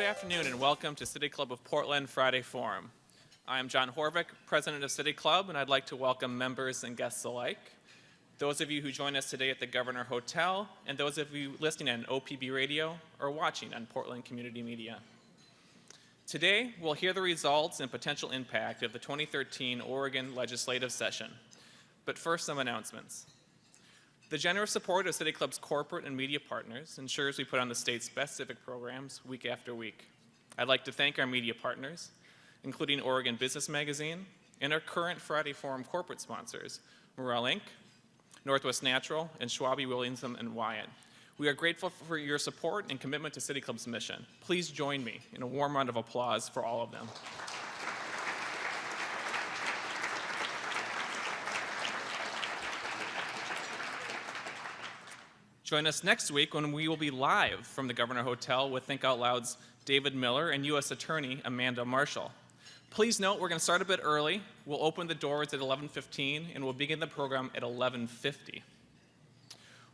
afternoon and welcome to City Club of Portland Friday Forum. I am John Horvick, President of City Club, and I'd like to welcome members and guests alike, those of you who join us today at the Governor Hotel, and those of you listening on OPB Radio or watching on Portland Community Media. Today, we'll hear the results and potential impact of the 2013 Oregon legislative session. But first, some announcements. The generous support of City Club's corporate and media partners ensures we put on the state's best civic programs week after week. I'd like to thank our media partners, including Oregon Business Magazine, and our current Friday Forum corporate sponsors, Morel Inc., Northwest Natural, and Schwabe Williamson and Wyatt. We are grateful for your support and commitment to City Club's mission. Please join me in a warm round of applause for all of them. Join us next week when we will be live from the Governor Hotel with Think Out Loud's David Miller and U.S. Attorney Amanda Marshall. Please note we're going to start a bit early. We'll open the doors at 11:15 and we'll begin the program at 11:50.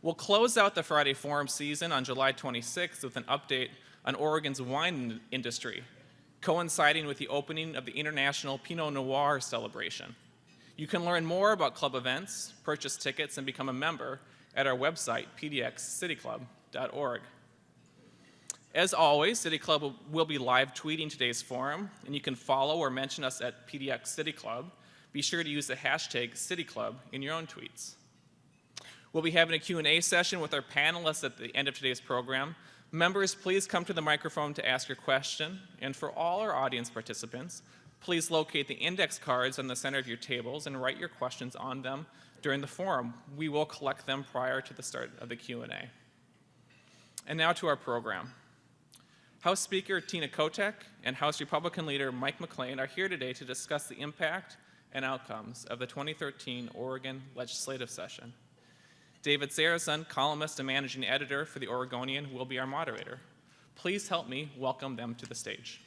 We'll close out the Friday Forum season on July 26th with an update on Oregon's wine industry, coinciding with the opening of the International Pinot Noir celebration. You can learn more about club events, purchase tickets, and become a member at our website, pdxcityclub.org. As always, City Club will be live tweeting today's forum, and you can follow or mention us at PDX City Club. Be sure to use the hashtag CityClub in your own tweets. We'll be having a Q&A session with our panelists at the end of today's program. Members, please come to the microphone to ask your question, and for all our audience participants, please locate the index cards on the center of your tables and write your questions on them during the forum. We will collect them prior to the start of the Q&A. And now to our program. House Speaker Tina Kotek and House Republican Leader Mike McLane are here today to discuss the impact and outcomes of the 2013 Oregon legislative session. David Sarasohn, columnist and managing editor for the Oregonian, will be our moderator. Please help me welcome them to the stage.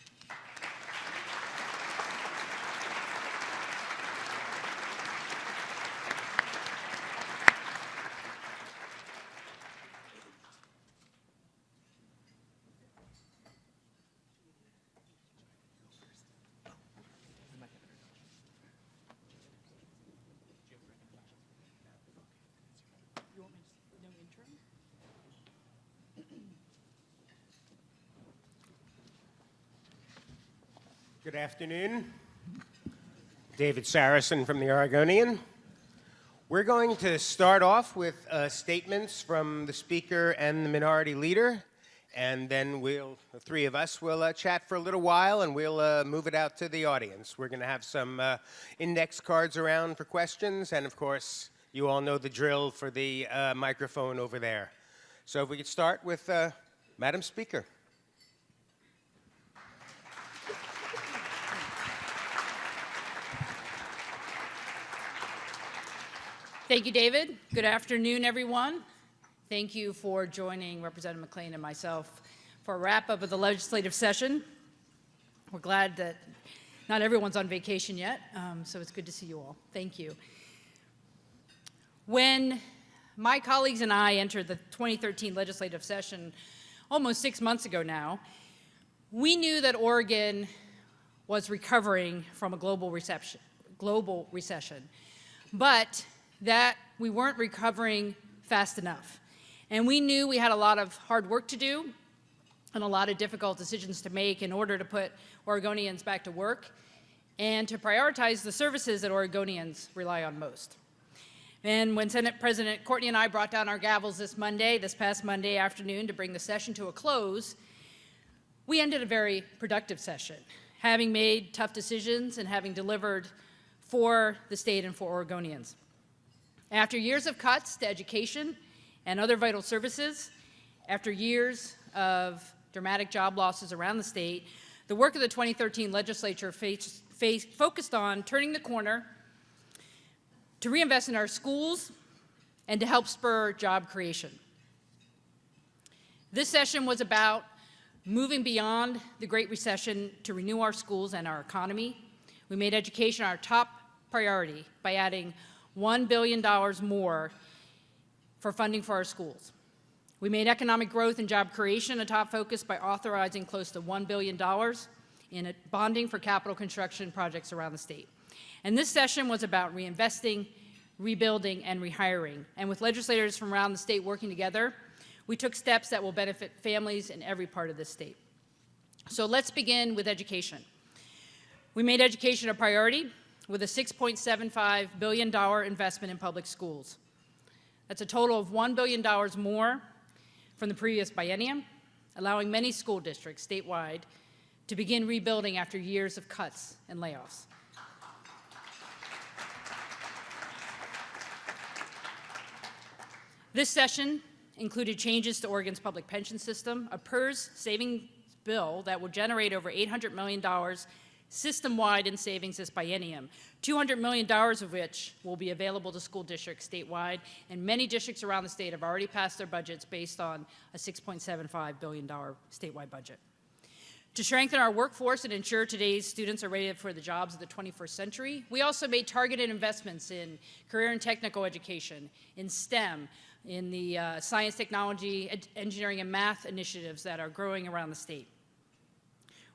Good afternoon. David Sarasohn from the Oregonian. We're going to start off with statements from the Speaker and the Minority Leader, and then the three of us will chat for a little while, and we'll move it out to the audience. We're going to have some index cards around for questions, and of course, you all know the drill for the microphone over there. So if we could start with Madam Speaker. Thank you, David. Good afternoon, everyone. Thank you for joining Representative McLane and myself for a wrap-up of the legislative session. We're glad that not everyone's on vacation yet, so it's good to see you all. Thank you. When my colleagues and I entered the 2013 legislative session almost 6 months ago now, we knew that Oregon was recovering from a global recession, but that we weren't recovering fast enough. And we knew we had a lot of hard work to do and a lot of difficult decisions to make in order to put Oregonians back to work and to prioritize the services that Oregonians rely on most. And when Senate President Courtney and I brought down our gavels this past Monday afternoon to bring the session to a close, we ended a very productive session, having made tough decisions and having delivered for the state and for Oregonians. After years of cuts to education and other vital services, after years of dramatic job losses around the state, the work of the 2013 legislature focused on turning the corner to reinvest in our schools and to help spur job creation. This session was about moving beyond the Great Recession to renew our schools and our economy. We made education our top priority by adding $1 billion more for funding for our schools. We made economic growth and job creation a top focus by authorizing close to $1 billion in bonding for capital construction projects around the state. And this session was about reinvesting, rebuilding, and rehiring. And with legislators from around the state working together, we took steps that will benefit families in every part of this state. So let's begin with education. We made education a priority with a $6.75 billion investment in public schools. That's a total of $1 billion more from the previous biennium, allowing many school districts statewide to begin rebuilding after years of cuts and layoffs. This session included changes to Oregon's public pension system, a PERS savings bill that will generate over $800 million system-wide in savings this biennium, $200 million of which will be available to school districts statewide, and many districts around the state have already passed their budgets based on a $6.75 billion statewide budget. To strengthen our workforce and ensure today's students are ready for the jobs of the 21st century, we also made targeted investments in career and technical education, in STEM, in the science, technology, engineering, and math initiatives that are growing around the state.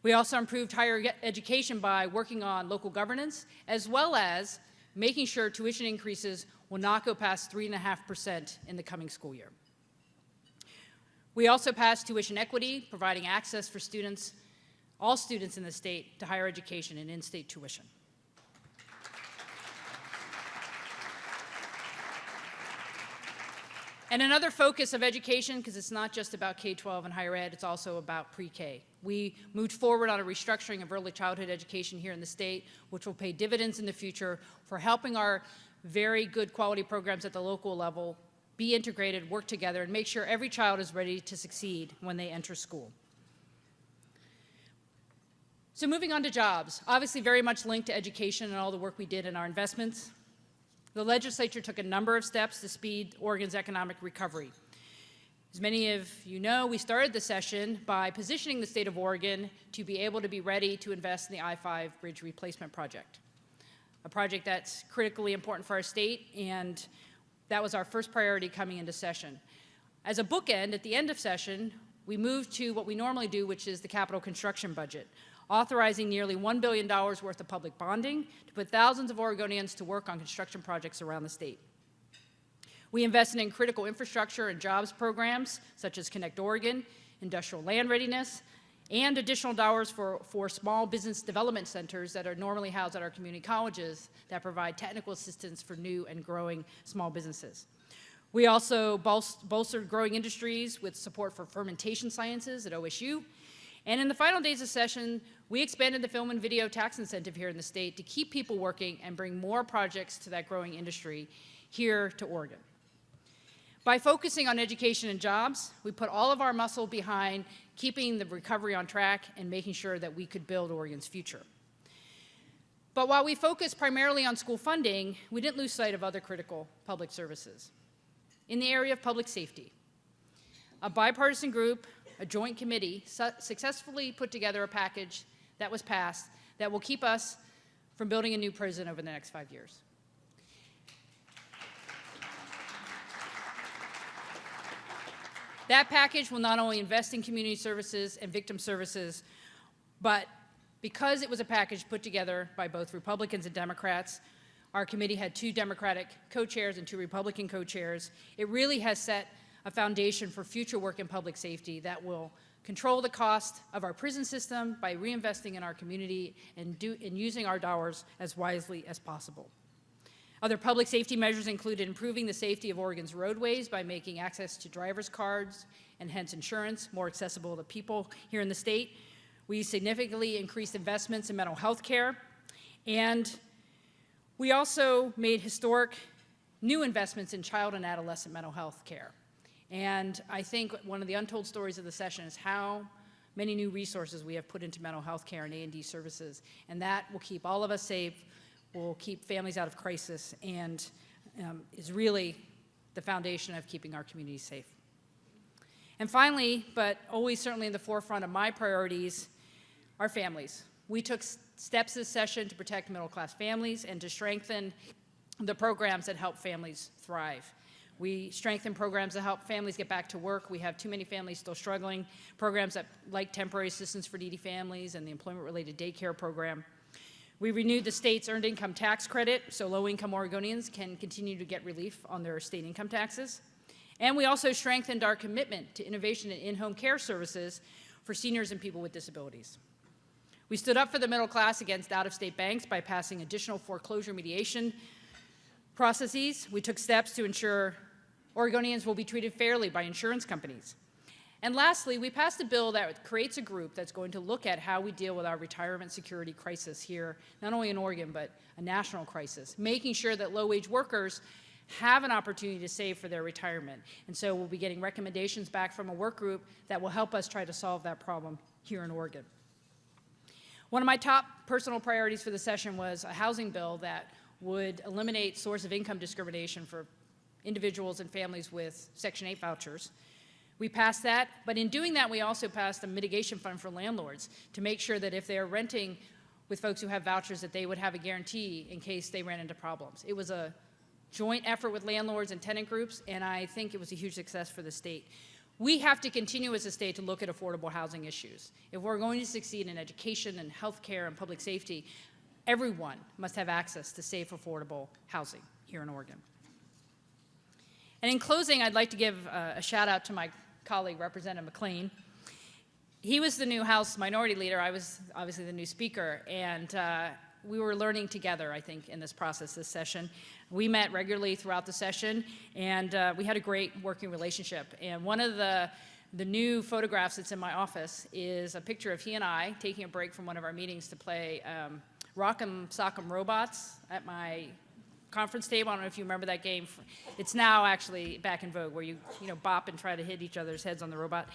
We also improved higher education by working on local governance, as well as making sure tuition increases will not go past 3.5% in the coming school year. We also passed tuition equity, providing access for students, all students in the state, to higher education and in-state tuition. And another focus of education, because it's not just about K-12 and higher ed, it's also about pre-K. We moved forward on a restructuring of early childhood education here in the state, which will pay dividends in the future for helping our very good quality programs at the local level be integrated, work together, and make sure every child is ready to succeed when they enter school. So moving on to jobs, obviously very much linked to education and all the work we did in our investments. The legislature took a number of steps to speed Oregon's economic recovery. As many of you know, we started the session by positioning the state of Oregon to be able to be ready to invest in the I-5 bridge replacement project, a project that's critically important for our state, and that was our first priority coming into session. As a bookend, at the end of session, we moved to what we normally do, which is the capital construction budget, authorizing nearly $1 billion worth of public bonding to put thousands of Oregonians to work on construction projects around the state. We invested in critical infrastructure and jobs programs, such as Connect Oregon, industrial land readiness, and additional dollars for small business development centers that are normally housed at our community colleges that provide technical assistance for new and growing small businesses. We also bolstered growing industries with support for fermentation sciences at OSU. And in the final days of session, we expanded the film and video tax incentive here in the state to keep people working and bring more projects to that growing industry here to Oregon. By focusing on education and jobs, we put all of our muscle behind keeping the recovery on track and making sure that we could build Oregon's future. But while we focused primarily on school funding, we didn't lose sight of other critical public services. In the area of public safety, a bipartisan group, a joint committee, successfully put together a package that was passed that will keep us from building a new prison over the next 5 years. That package will not only invest in community services and victim services, but because it was a package put together by both Republicans and Democrats, our committee had 2 Democratic co-chairs and 2 Republican co-chairs, it really has set a foundation for future work in public safety that will control the cost of our prison system by reinvesting in our community and using our dollars as wisely as possible. Other public safety measures included improving the safety of Oregon's roadways by making access to driver's cards and hence insurance more accessible to people here in the state. We significantly increased investments in mental health care, and we also made historic new investments in child and adolescent mental health care. And I think one of the untold stories of the session is how many new resources we have put into mental health care and A&D services, and that will keep all of us safe, will keep families out of crisis, and is really the foundation of keeping our communities safe. And finally, but always certainly in the forefront of my priorities, our families. We took steps this session to protect middle-class families and to strengthen the programs that help families thrive. We strengthen programs that help families get back to work. We have too many families still struggling. Programs that, like temporary assistance for needy families and the employment-related daycare program. We renewed the state's earned income tax credit so low-income Oregonians can continue to get relief on their state income taxes. And we also strengthened our commitment to innovation in in-home care services for seniors and people with disabilities. We stood up for the middle class against out-of-state banks by passing additional foreclosure mediation processes. We took steps to ensure Oregonians will be treated fairly by insurance companies. And lastly, we passed a bill that creates a group that's going to look at how we deal with our retirement security crisis here, not only in Oregon, but a national crisis, making sure that low-wage workers have an opportunity to save for their retirement. And so we'll be getting recommendations back from a work group that will help us try to solve that problem here in Oregon. One of my top personal priorities for the session was a housing bill that would eliminate source of income discrimination for individuals and families with Section 8 vouchers. We passed that, but in doing that, we also passed a mitigation fund for landlords to make sure that if they're renting with folks who have vouchers, that they would have a guarantee in case they ran into problems. It was a joint effort with landlords and tenant groups, and I think it was a huge success for the state. We have to continue as a state to look at affordable housing issues. If we're going to succeed in education and healthcare and public safety, everyone must have access to safe, affordable housing here in Oregon. And in closing, I'd like to give a shout out to my colleague, Representative McLane. He was the new House Minority Leader. I was obviously the new Speaker, and we were learning together, I think, in this process this session. We met regularly throughout the session, and we had a great working relationship. And one of the new photographs that's in my office is a picture of he and I taking a break from one of our meetings to play Rock'em Sock'em Robots at my conference table. I don't know if you remember that game. It's now actually back in vogue, where you bop and try to hit each other's heads on the robot.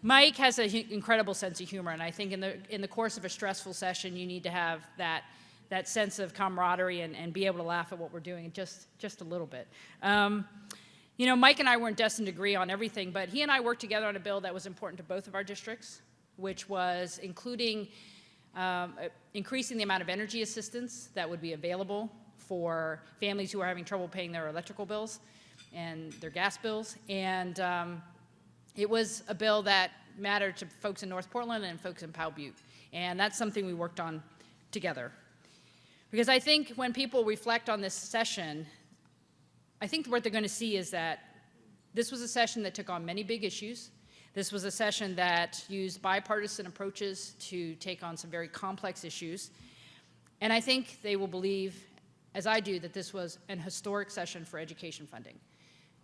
Mike has an incredible sense of humor, and I think in the course of a stressful session, you need to have that sense of camaraderie and be able to laugh at what we're doing just a little bit. Mike and I weren't destined to agree on everything, but he and I worked together on a bill that was important to both of our districts, which was including increasing the amount of energy assistance that would be available for families who are having trouble paying their electrical bills and their gas bills. And it was a bill that mattered to folks in North Portland and folks in Powell Butte. And that's something we worked on together. Because I think when people reflect on this session, I think what they're going to see is that this was a session that took on many big issues. This was a session that used bipartisan approaches to take on some very complex issues. And I think they will believe, as I do, that this was an historic session for education funding.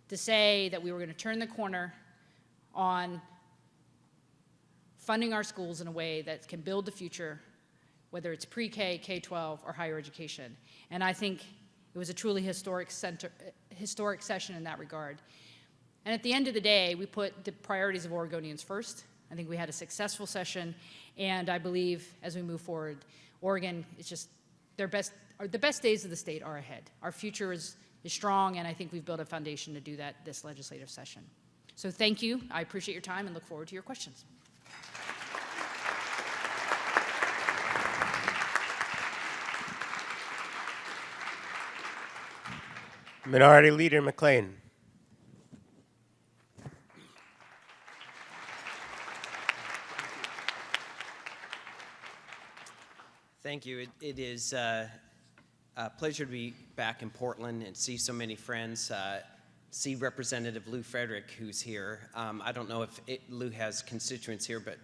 To say that we were going to turn the corner on funding our schools in a way that can build the future, whether it's pre-K, K-12, or higher education. And I think it was a truly historic session in that regard. And at the end of the day, we put the priorities of Oregonians first. I think we had a successful session, and I believe as we move forward, Oregon is just the best days of the state are ahead. Our future is strong, and I think we've built a foundation to do that this legislative session. So thank you. I appreciate your time and look forward to your questions. Minority Leader McLane. Thank you. It is a pleasure to be back in Portland and see so many friends. See Representative Lou Frederick, who's here. I don't know if Lou has constituents here, but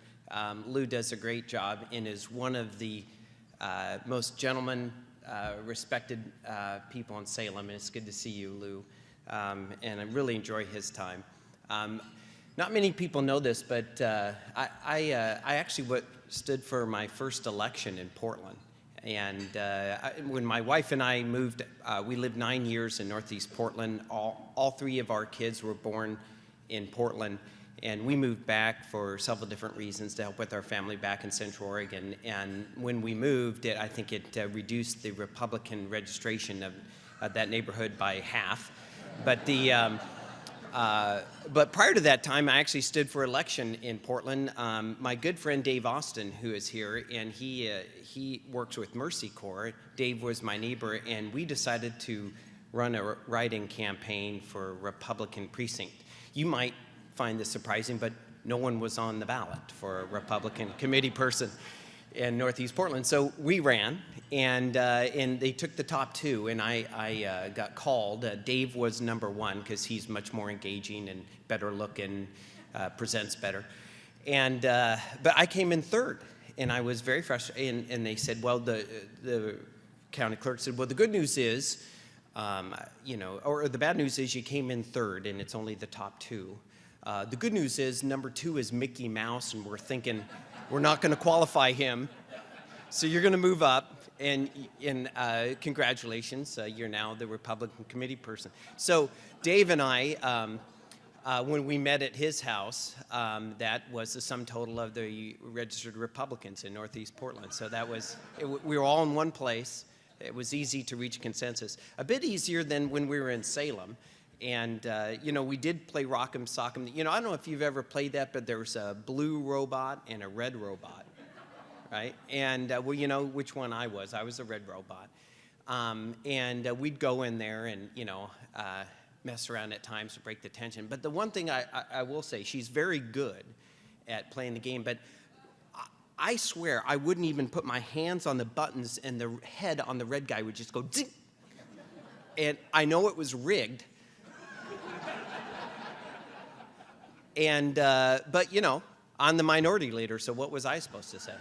Lou does a great job and is one of the most gentleman, respected people in Salem, and it's good to see you, Lou. And I really enjoy his time. Not many people know this, but I actually stood for my first election in Portland. And when my wife and I moved, we lived 9 years in Northeast Portland. All three of our kids were born in Portland. And we moved back for several different reasons to help with our family back in Central Oregon. And when we moved, I think it reduced the Republican registration of that neighborhood by half. But but prior to that time, I actually stood for election in Portland. My good friend Dave Austin, who is here, and he works with Mercy Corps. Dave was my neighbor, and we decided to run a write-in campaign for a Republican precinct. You might find this surprising, but no one was on the ballot for a Republican committee person in Northeast Portland. So we ran, and they took the top two, and I got called. Dave was number one because he's much more engaging and better looking, presents better. And but I came in third, and I was very frustrated. And they said, well, the county clerk said, well, the good news is, or the bad news is you came in third, and it's only the top two. The good news is number two is Mickey Mouse, and we're thinking we're not going to qualify him. So you're going to move up, and congratulations, you're now the Republican committee person. So Dave and I, when we met at his house, that was the sum total of the registered Republicans in Northeast Portland. So that was, we were all in one place. It was easy to reach consensus. A bit easier than when we were in Salem. And, we did play Rock'em Sock'em. I don't know if you've ever played that, but there's a blue robot and a red robot, right? And, well, you know which one I was. I was a red robot. We'd go in there and, mess around at times to break the tension. But the one thing I will say, she's very good at playing the game, but I swear I wouldn't even put my hands on the buttons and the head on the red guy would just go zing. And I know it was rigged. And, but I'm the minority leader, so what was I supposed to say?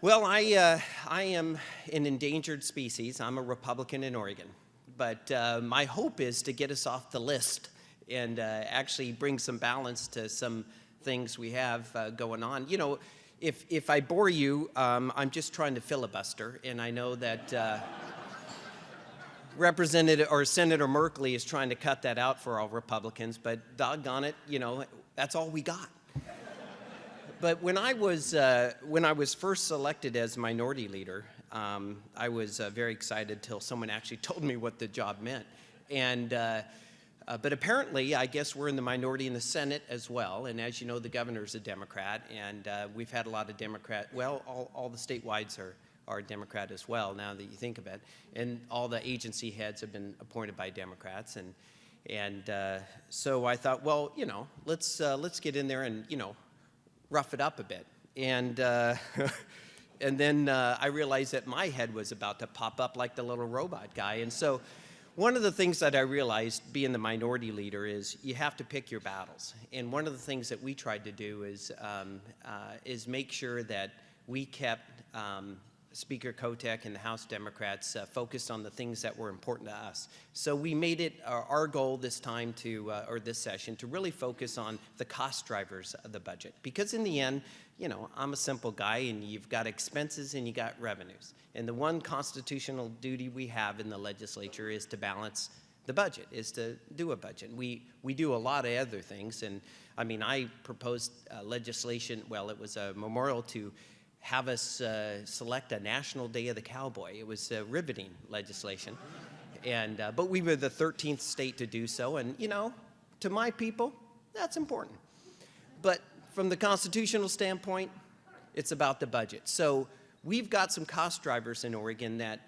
Well, I am an endangered species. I'm a Republican in Oregon. But my hope is to get us off the list and actually bring some balance to some things we have going on. If I bore you, I'm just trying to filibuster, and I know that Representative or Senator Merkley is trying to cut that out for all Republicans, but doggone it, that's all we got. But when I was first selected as minority leader, I was very excited till someone actually told me what the job meant. But apparently, I guess we're in the minority in the Senate as well. And as you know, the governor's a Democrat, and we've had a lot of Democrat. Well, all the statewides are Democrat as well, now that you think of it. And all the agency heads have been appointed by Democrats. And so I thought, well, let's get in there and, rough it up a bit. And then I realized that my head was about to pop up like the little robot guy. And so one of the things that I realized being the minority leader is you have to pick your battles. And one of the things that we tried to do is make sure that we kept Speaker Kotek and the House Democrats focused on the things that were important to us. So we made it our goal this time or this session to really focus on the cost drivers of the budget. Because in the end, I'm a simple guy, and you've got expenses and you got revenues. And the one constitutional duty we have in the legislature is to balance the budget, is to do a budget. We do a lot of other things. And I mean, I proposed legislation, well, it was a memorial to have us select a National Day of the Cowboy. It was riveting legislation. But we were the 13th state to do so. And, to my people, that's important. But from the constitutional standpoint, it's about the budget. So we've got some cost drivers in Oregon that,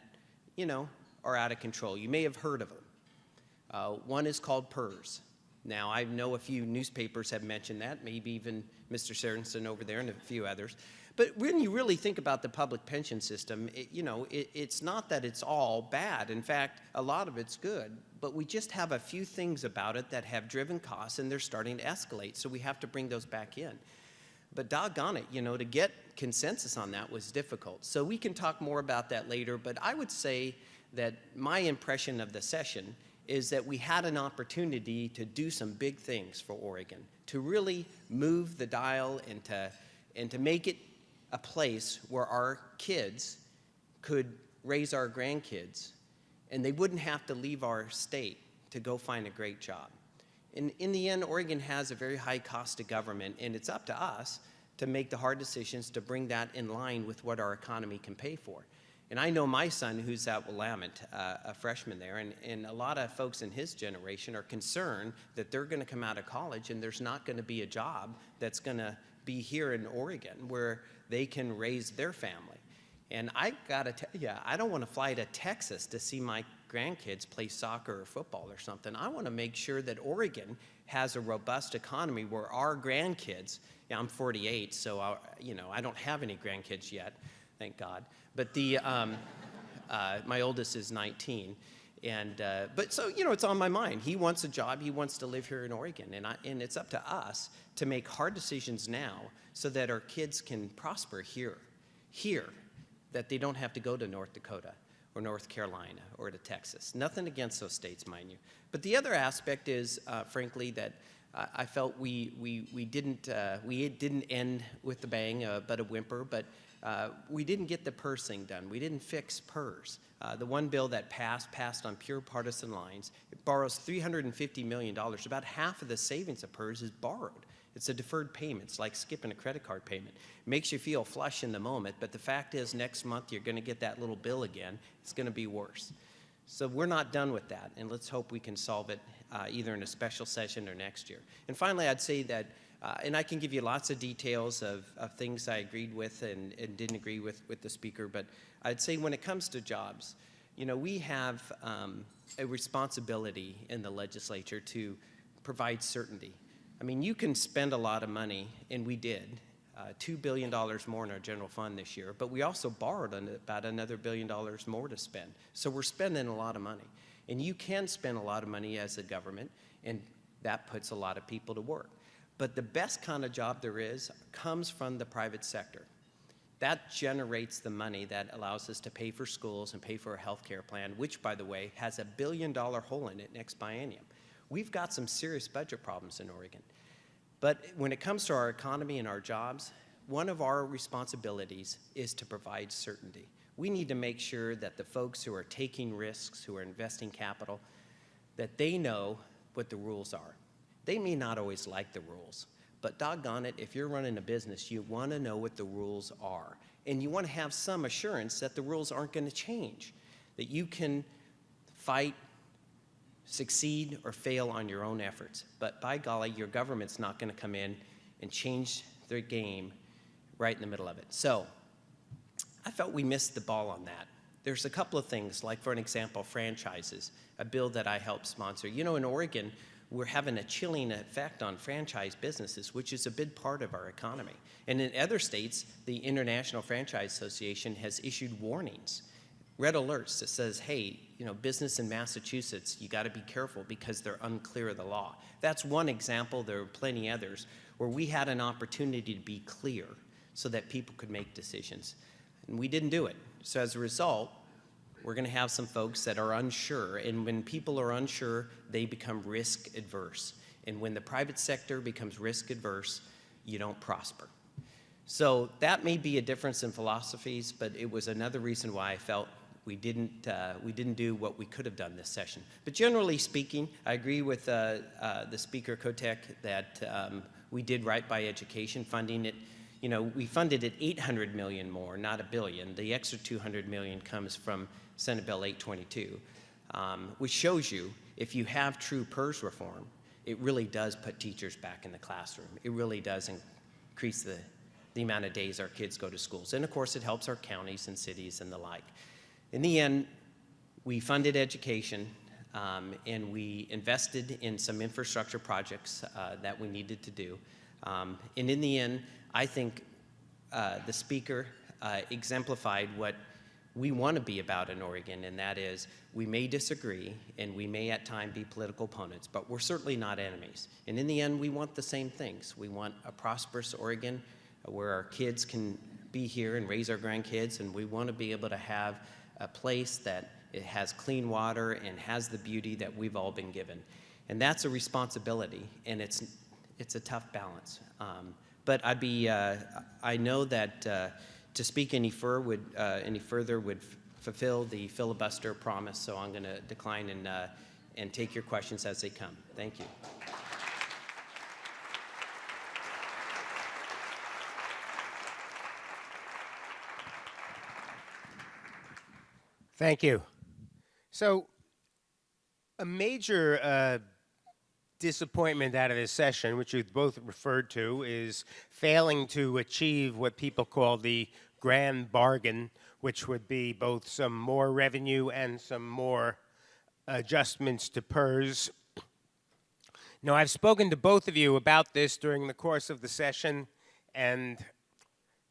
are out of control. You may have heard of them. One is called PERS. Now, I know a few newspapers have mentioned that, maybe even Mr. Sarasohn over there and a few others. But when you really think about the public pension system, it's not that it's all bad. In fact, a lot of it's good. But we just have a few things about it that have driven costs, and they're starting to escalate. So we have to bring those back in. But doggone it, to get consensus on that was difficult. So we can talk more about that later. But I would say that my impression of the session is that we had an opportunity to do some big things for Oregon, to really move the dial and to make it a place where our kids could raise our grandkids, and they wouldn't have to leave our state to go find a great job. In the end, Oregon has a very high cost of government, and it's up to us to make the hard decisions to bring that in line with what our economy can pay for. And I know my son, who's at Willamette, a freshman there, and a lot of folks in his generation are concerned that they're going to come out of college and there's not going to be a job that's going to be here in Oregon where they can raise their family. And I gotta tell you, I don't want to fly to Texas to see my grandkids play soccer or football or something. I want to make sure that Oregon has a robust economy where our grandkids, yeah, I'm 48, so I don't have any grandkids yet, thank God. But my oldest is 19. But so, it's on my mind. He wants a job. He wants to live here in Oregon. And it's up to us to make hard decisions now so that our kids can prosper here, that they don't have to go to North Dakota or North Carolina or to Texas. Nothing against those states, mind you. But the other aspect is, frankly, that I felt we didn't end with a bang, but a whimper, but we didn't get the PERS thing done. We didn't fix PERS. The one bill that passed on pure partisan lines. It borrows $350 million. About half of the savings of PERS is borrowed. It's a deferred payment. It's like skipping a credit card payment. It makes you feel flush in the moment, but the fact is next month you're going to get that little bill again. It's going to be worse. So we're not done with that, and let's hope we can solve it either in a special session or next year. And finally, I'd say that, and I can give you lots of details of things I agreed with and didn't agree with the speaker, but I'd say when it comes to jobs, we have a responsibility in the legislature to provide certainty. I mean, you can spend a lot of money, and we did, $2 billion more in our general fund this year, but we also borrowed about another $1 billion more to spend. So we're spending a lot of money. And you can spend a lot of money as a government, and that puts a lot of people to work. But the best kind of job there is comes from the private sector. That generates the money that allows us to pay for schools and pay for a health care plan, which, by the way, has a $1 billion hole in it next biennium. We've got some serious budget problems in Oregon. But when it comes to our economy and our jobs, one of our responsibilities is to provide certainty. We need to make sure that the folks who are taking risks, who are investing capital, that they know what the rules are. They may not always like the rules, but doggone it, if you're running a business, you want to know what the rules are. And you want to have some assurance that the rules aren't going to change, that you can fight, succeed, or fail on your own efforts. But by golly, your government's not going to come in and change their game right in the middle of it. So I felt we missed the ball on that. There's a couple of things, like for an example, franchises, a bill that I helped sponsor. In Oregon, we're having a chilling effect on franchise businesses, which is a big part of our economy. And in other states, the International Franchise Association has issued warnings, red alerts that says, hey, business in Massachusetts, you got to be careful because they're unclear of the law. That's one example. There are plenty others where we had an opportunity to be clear so that people could make decisions. And we didn't do it. So as a result, we're going to have some folks that are unsure. And when people are unsure, they become risk adverse. And when the private sector becomes risk adverse, you don't prosper. So that may be a difference in philosophies, but it was another reason why I felt we didn't do what we could have done this session. But generally speaking, I agree with the Speaker Kotek that we did right by education, funding it. We funded it $800 million more, not $1 billion. The extra $200 million comes from Senate Bill 822, which shows you if you have true PERS reform, it really does put teachers back in the classroom. It really does increase the amount of days our kids go to schools. And of course, it helps our counties and cities and the like. In the end, we funded education, and we invested in some infrastructure projects that we needed to do. And in the end, I think the speaker exemplified what we want to be about in Oregon, and that is we may disagree and we may at times be political opponents, but we're certainly not enemies. And in the end, we want the same things. We want a prosperous Oregon where our kids can be here and raise our grandkids, and we want to be able to have a place that it has clean water and has the beauty that we've all been given. And that's a responsibility, and it's a tough balance. But I know that to speak any further would fulfill the filibuster promise, so I'm going to decline and take your questions as they come. Thank you. Thank you. So, a major disappointment out of this session, which you've both referred to, is failing to achieve what people call the grand bargain which would be both some more revenue and some more adjustments to PERS. Now, I've spoken to both of you about this during the course of the session, and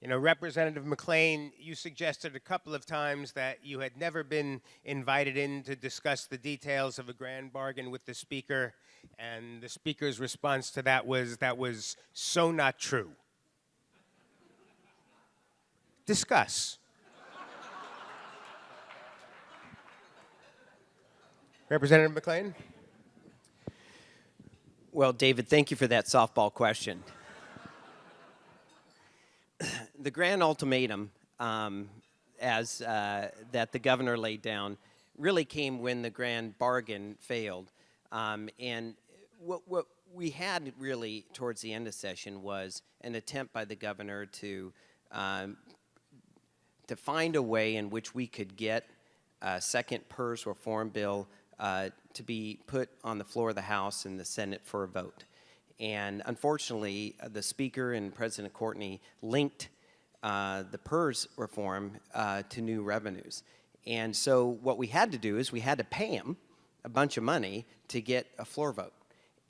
Representative McLane, you suggested a couple of times that you had never been invited in to discuss the details of a grand bargain with the Speaker, and the Speaker's response to that was so not true. Discuss. Representative McLane? Well, David, thank you for that softball question. The grand ultimatum that the governor laid down really came when the grand bargain failed. And what we had really towards the end of session was an attempt by the governor to find a way in which we could get a second PERS reform bill to be put on the floor of the House and the Senate for a vote. And unfortunately, the Speaker and President Courtney linked the PERS reform to new revenues. And so what we had to do is we had to pay him a bunch of money to get a floor vote.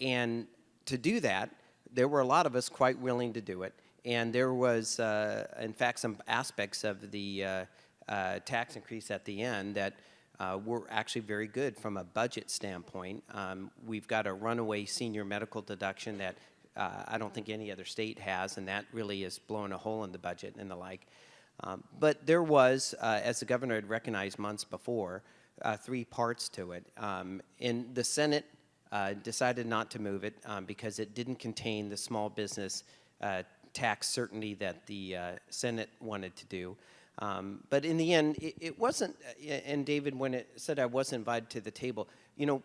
And to do that, there were a lot of us quite willing to do it. And there was, in fact, some aspects of the tax increase at the end that were actually very good from a budget standpoint. We've got a runaway senior medical deduction that I don't think any other state has, and that really is blowing a hole in the budget and the like. But there was, as the governor had recognized months before, 3 parts to it. And the Senate decided not to move it because it didn't contain the small business tax certainty that the Senate wanted to do. But in the end, it wasn't, and David, when it said I wasn't invited to the table,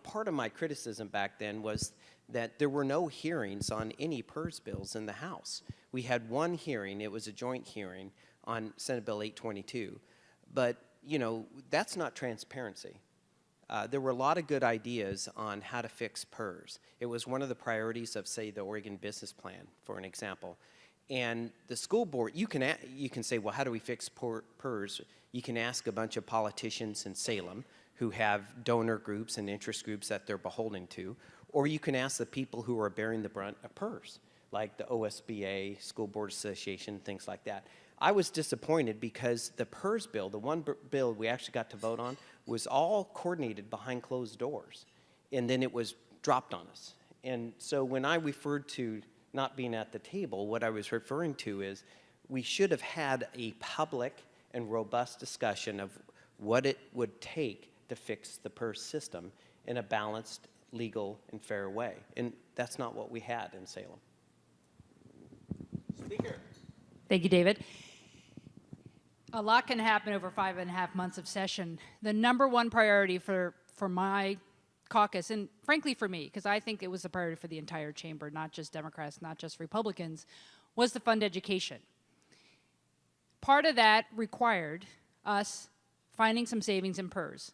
part of my criticism back then was that there were no hearings on any PERS bills in the House. We had one hearing, it was a joint hearing on Senate Bill 822, but that's not transparency. There were a lot of good ideas on how to fix PERS. It was one of the priorities of, say, the Oregon Business Plan, for an example. And the school board, you can say, well, how do we fix PERS? You can ask a bunch of politicians in Salem who have donor groups and interest groups that they're beholden to, or you can ask the people who are bearing the brunt of PERS, like the OSBA, School Board Association, things like that. I was disappointed because the PERS bill, the one bill we actually got to vote on, was all coordinated behind closed doors, and then it was dropped on us. And so when I referred to not being at the table, what I was referring to is we should have had a public and robust discussion of what it would take to fix the PERS system in a balanced, legal, and fair way. And that's not what we had in Salem. Speaker. Thank you, David. A lot can happen over 5.5 months of session. The number one priority for my caucus, and frankly for me, because I think it was a priority for the entire chamber, not just Democrats, not just Republicans, was to fund education. Part of that required us finding some savings in PERS.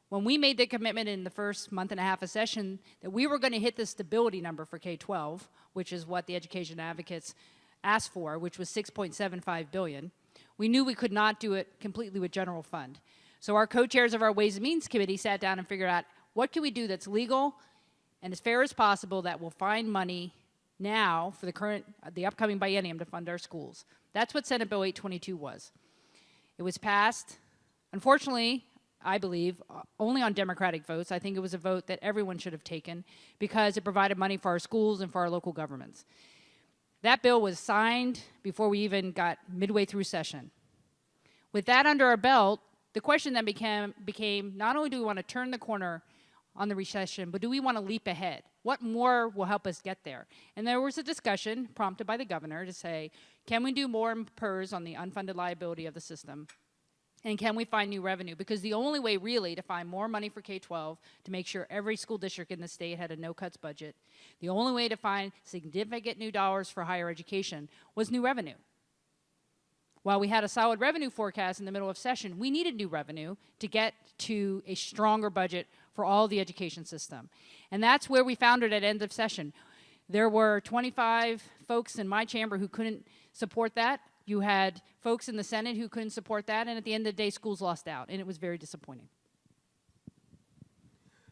When we made the commitment in the first month and a half of session that we were going to hit the stability number for K-12, which is what the education advocates asked for, which was $6.75 billion, we knew we could not do it completely with general fund. So our co-chairs of our Ways and Means Committee sat down and figured out what can we do that's legal and as fair as possible that will find money now for the upcoming biennium to fund our schools. That's what Senate Bill 822 was. It was passed, unfortunately, I believe, only on Democratic votes. I think it was a vote that everyone should have taken because it provided money for our schools and for our local governments. That bill was signed before we even got midway through session. With that under our belt, the question then became not only do we want to turn the corner on the recession, but do we want to leap ahead? What more will help us get there? And there was a discussion prompted by the governor to say, can we do more in PERS on the unfunded liability of the system? And can we find new revenue? Because the only way really to find more money for K-12, to make sure every school district in the state had a no-cuts budget, the only way to find significant new dollars for higher education was new revenue. While we had a solid revenue forecast in the middle of session, we needed new revenue to get to a stronger budget for all the education system. And that's where we found it at end of session. There were 25 folks in my chamber who couldn't support that. You had folks in the Senate who couldn't support that, and at the end of the day, schools lost out, and it was very disappointing.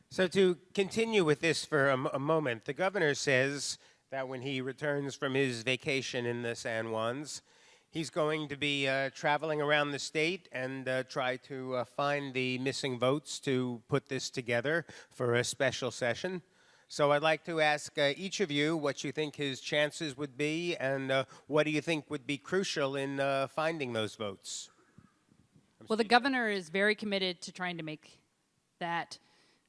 So to continue with this for a moment, the governor says that when he returns from his vacation in the San Juans, he's going to be traveling around the state and try to find the missing votes to put this together for a special session. So I'd like to ask each of you what you think his chances would be, and what do you think would be crucial in finding those votes? Well, the governor is very committed to trying to make that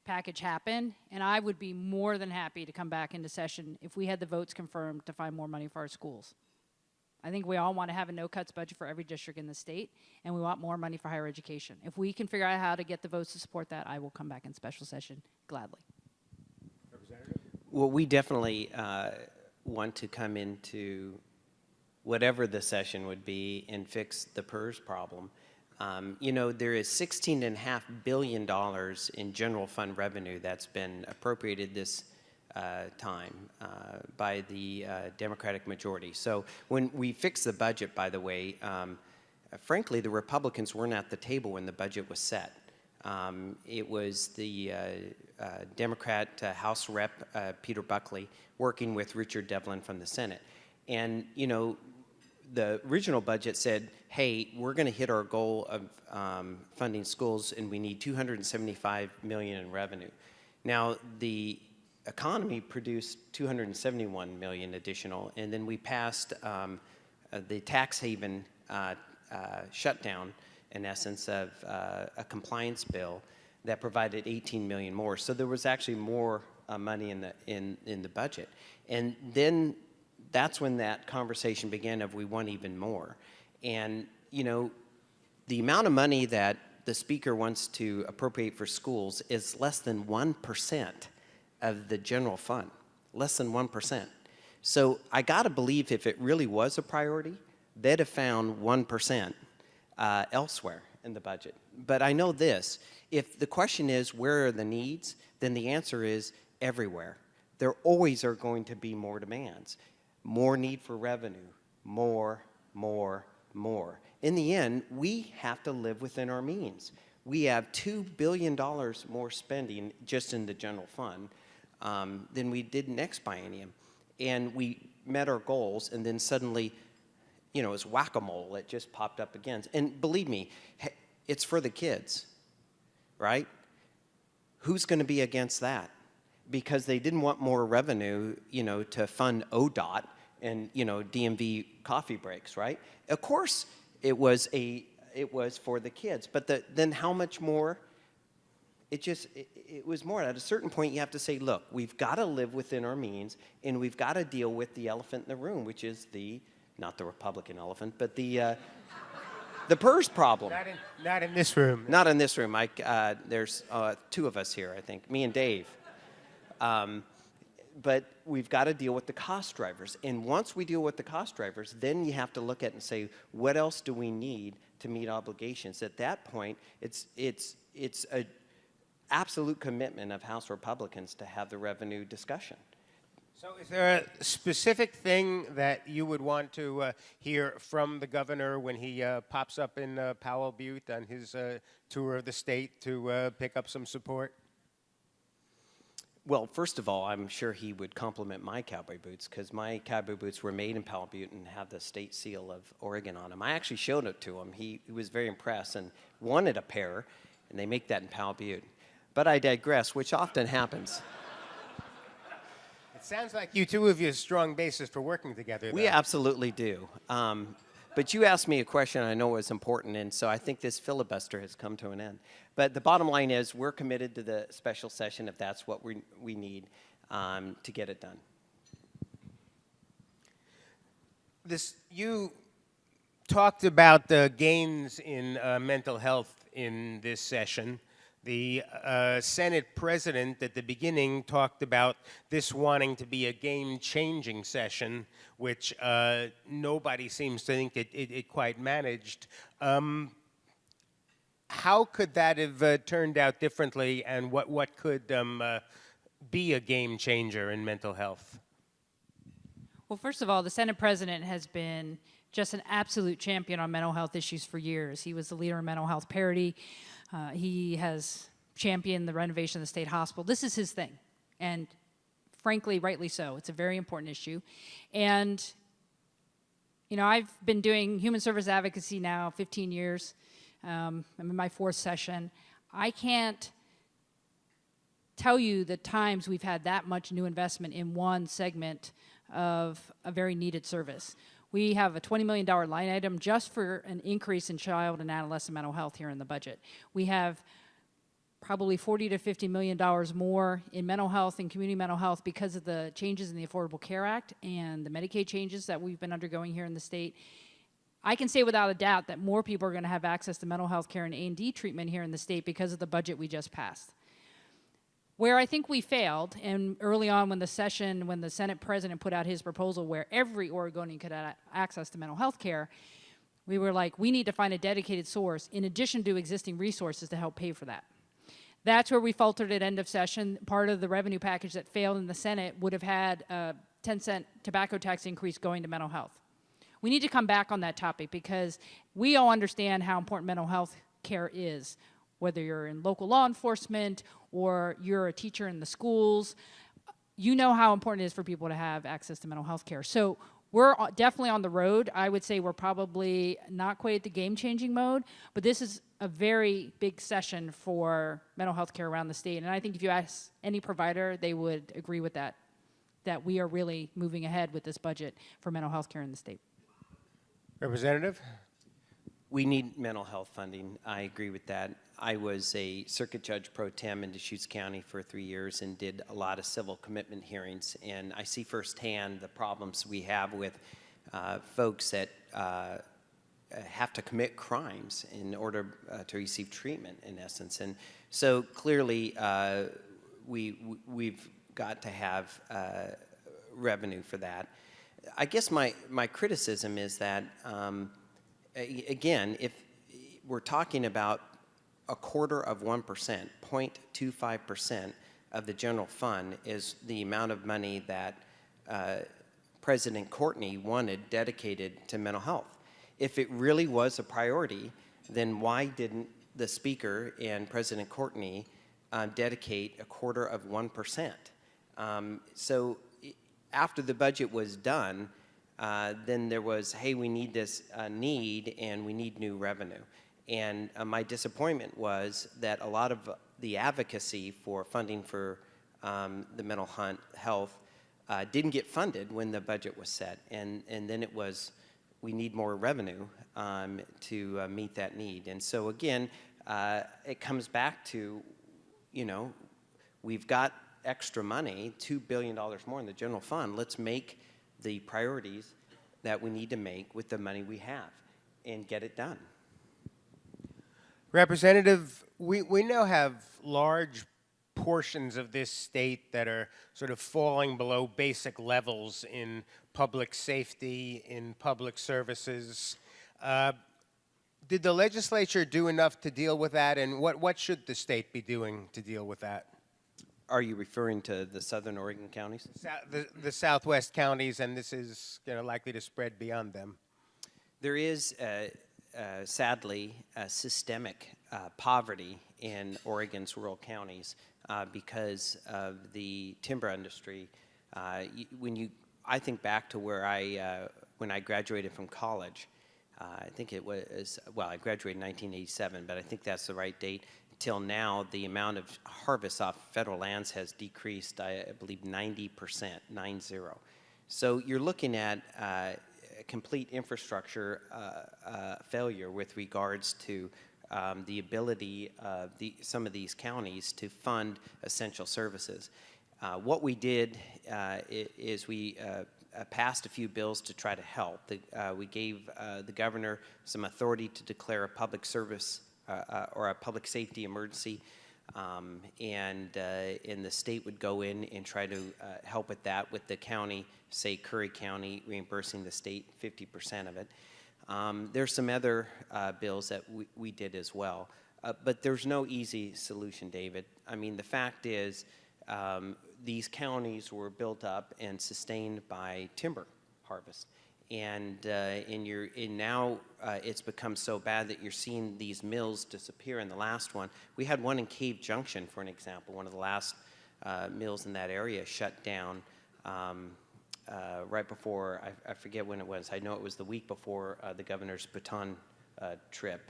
package happen, and I would be more than happy to come back into session if we had the votes confirmed to find more money for our schools. I think we all want to have a no-cuts budget for every district in the state, and we want more money for higher education. If we can figure out how to get the votes to support that, I will come back in special session gladly. Well, we definitely want to come into whatever the session would be and fix the PERS problem. You know, there is $16.5 billion in general fund revenue that's been appropriated this time by the Democratic majority. So when we fix the budget, by the way, frankly, the Republicans weren't at the table when the budget was set. It was the Democrat House Rep Peter Buckley working with Richard Devlin from the Senate. And, you know, the original budget said, hey, we're going to hit our goal of funding schools, and we need $275 million in revenue. Now, the economy produced $271 million additional, and then we passed the tax haven shutdown, in essence, of a compliance bill that provided $18 million more. So there was actually more money in the budget. And then that's when that conversation began of we want even more. And, you know, the amount of money that the speaker wants to appropriate for schools is less than 1% of the general fund, less than 1%. So I got to believe if it really was a priority, they'd have found 1% elsewhere in the budget. But I know this, if the question is where are the needs, then the answer is everywhere. There always are going to be more demands, more need for revenue, more. In the end, we have to live within our means. We have $2 billion more spending just in the general fund than we did next biennium. And we met our goals, and then suddenly, you know, it's whack-a-mole. It just popped up again. And believe me, it's for the kids, right? Who's going to be against that? Because they didn't want more revenue, you know, to fund ODOT and, you know, DMV coffee breaks, right? Of course, it was for the kids, but then how much more? It was more. At a certain point, you have to say, look, we've got to live within our means, and we've got to deal with the elephant in the room, which is not the Republican elephant, but the PERS problem. Not in this room. Not in this room. There's two of us here, I think, me and Dave. But we've got to deal with the cost drivers. And once we deal with the cost drivers, then you have to look at it and say, what else do we need to meet obligations? At that point, it's an absolute commitment of House Republicans to have the revenue discussion. So is there a specific thing that you would want to hear from the governor when he pops up in Powell Butte on his tour of the state to pick up some support? Well, first of all, I'm sure he would compliment my cowboy boots, because my cowboy boots were made in Powell Butte and have the state seal of Oregon on them. I actually showed it to him. He was very impressed and wanted a pair, and they make that in Powell Butte. But I digress, which often happens. It sounds like you two have a strong basis for working together, though. We absolutely do. But you asked me a question I know is important, and so I think this filibuster has come to an end. But the bottom line is we're committed to the special session if that's what we need to get it done. You talked about the gains in mental health in this session. The Senate president at the beginning talked about this wanting to be a game-changing session, which nobody seems to think it quite managed. How could that have turned out differently, and what could be a game changer in mental health? Well, first of all, the Senate president has been just an absolute champion on mental health issues for years. He was the leader in mental health parity. He has championed the renovation of the state hospital. This is his thing, and frankly, rightly so. It's a very important issue. And, you know, I've been doing human service advocacy now 15 years. I'm in my 4th session. I can't tell you the times we've had that much new investment in one segment of a very needed service. We have a $20 million line item just for an increase in child and adolescent mental health here in the budget. We have probably $40 to $50 million more in mental health and community mental health because of the changes in the Affordable Care Act and the Medicaid changes that we've been undergoing here in the state. I can say without a doubt that more people are going to have access to mental health care and A&D treatment here in the state because of the budget we just passed. Where I think we failed, and early on when the Senate president put out his proposal where every Oregonian could have access to mental health care, we were like, we need to find a dedicated source in addition to existing resources to help pay for that. That's where we faltered at end of session. Part of the revenue package that failed in the Senate would have had a 10-cent tobacco tax increase going to mental health. We need to come back on that topic because we all understand how important mental health care is, whether you're in local law enforcement or you're a teacher in the schools. You know how important it is for people to have access to mental health care. So we're definitely on the road. I would say we're probably not quite at the game-changing mode, but this is a very big session for mental health care around the state. And I think if you ask any provider, they would agree with that we are really moving ahead with this budget for mental health care in the state. Representative? We need mental health funding. I agree with that. I was a circuit judge pro tem in Deschutes County for 3 years and did a lot of civil commitment hearings. And I see firsthand the problems we have with folks that have to commit crimes in order to receive treatment, in essence. And so clearly, we've got to have revenue for that. I guess my criticism is that, again, if we're talking about 0.25%, 0.25% of the general fund is the amount of money that President Courtney wanted dedicated to mental health. If it really was a priority, then why didn't the Speaker and President Courtney dedicate 0.25%? So after the budget was done, then there was, hey, we need this need and we need new revenue. And my disappointment was that a lot of the advocacy for funding for the mental health didn't get funded when the budget was set. And then it was, we need more revenue to meet that need. And so again, it comes back to, you know, we've got extra money, $2 billion more in the general fund. Let's make the priorities that we need to make with the money we have and get it done. Representative, we now have large portions of this state that are sort of falling below basic levels in public safety, in public services. Did the legislature do enough to deal with that, and what should the state be doing to deal with that? Are you referring to the Southern Oregon counties? The Southwest counties, and this is likely to spread beyond them. There is, sadly, systemic poverty in Oregon's rural counties because of the timber industry. I think back to where when I graduated from college, I think it was, well, I graduated in 1987, but I think that's the right date. Till now, the amount of harvest off federal lands has decreased, I believe, 90%, 90. So you're looking at complete infrastructure failure with regards to the ability of some of these counties to fund essential services. What we did is we passed a few bills to try to help. We gave the governor some authority to declare a public service or a public safety emergency, and the state would go in and try to help with that, with the county, say Curry County, reimbursing the state 50% of it. There's some other bills that we did as well, but there's no easy solution, David. I mean, the fact is these counties were built up and sustained by timber harvest. now it's become so bad that you're seeing these mills disappear. In the last one, we had one in Cave Junction, for an example. One of the last mills in that area shut down right before, I forget when it was. I know it was the week before the governor's Bhutan trip.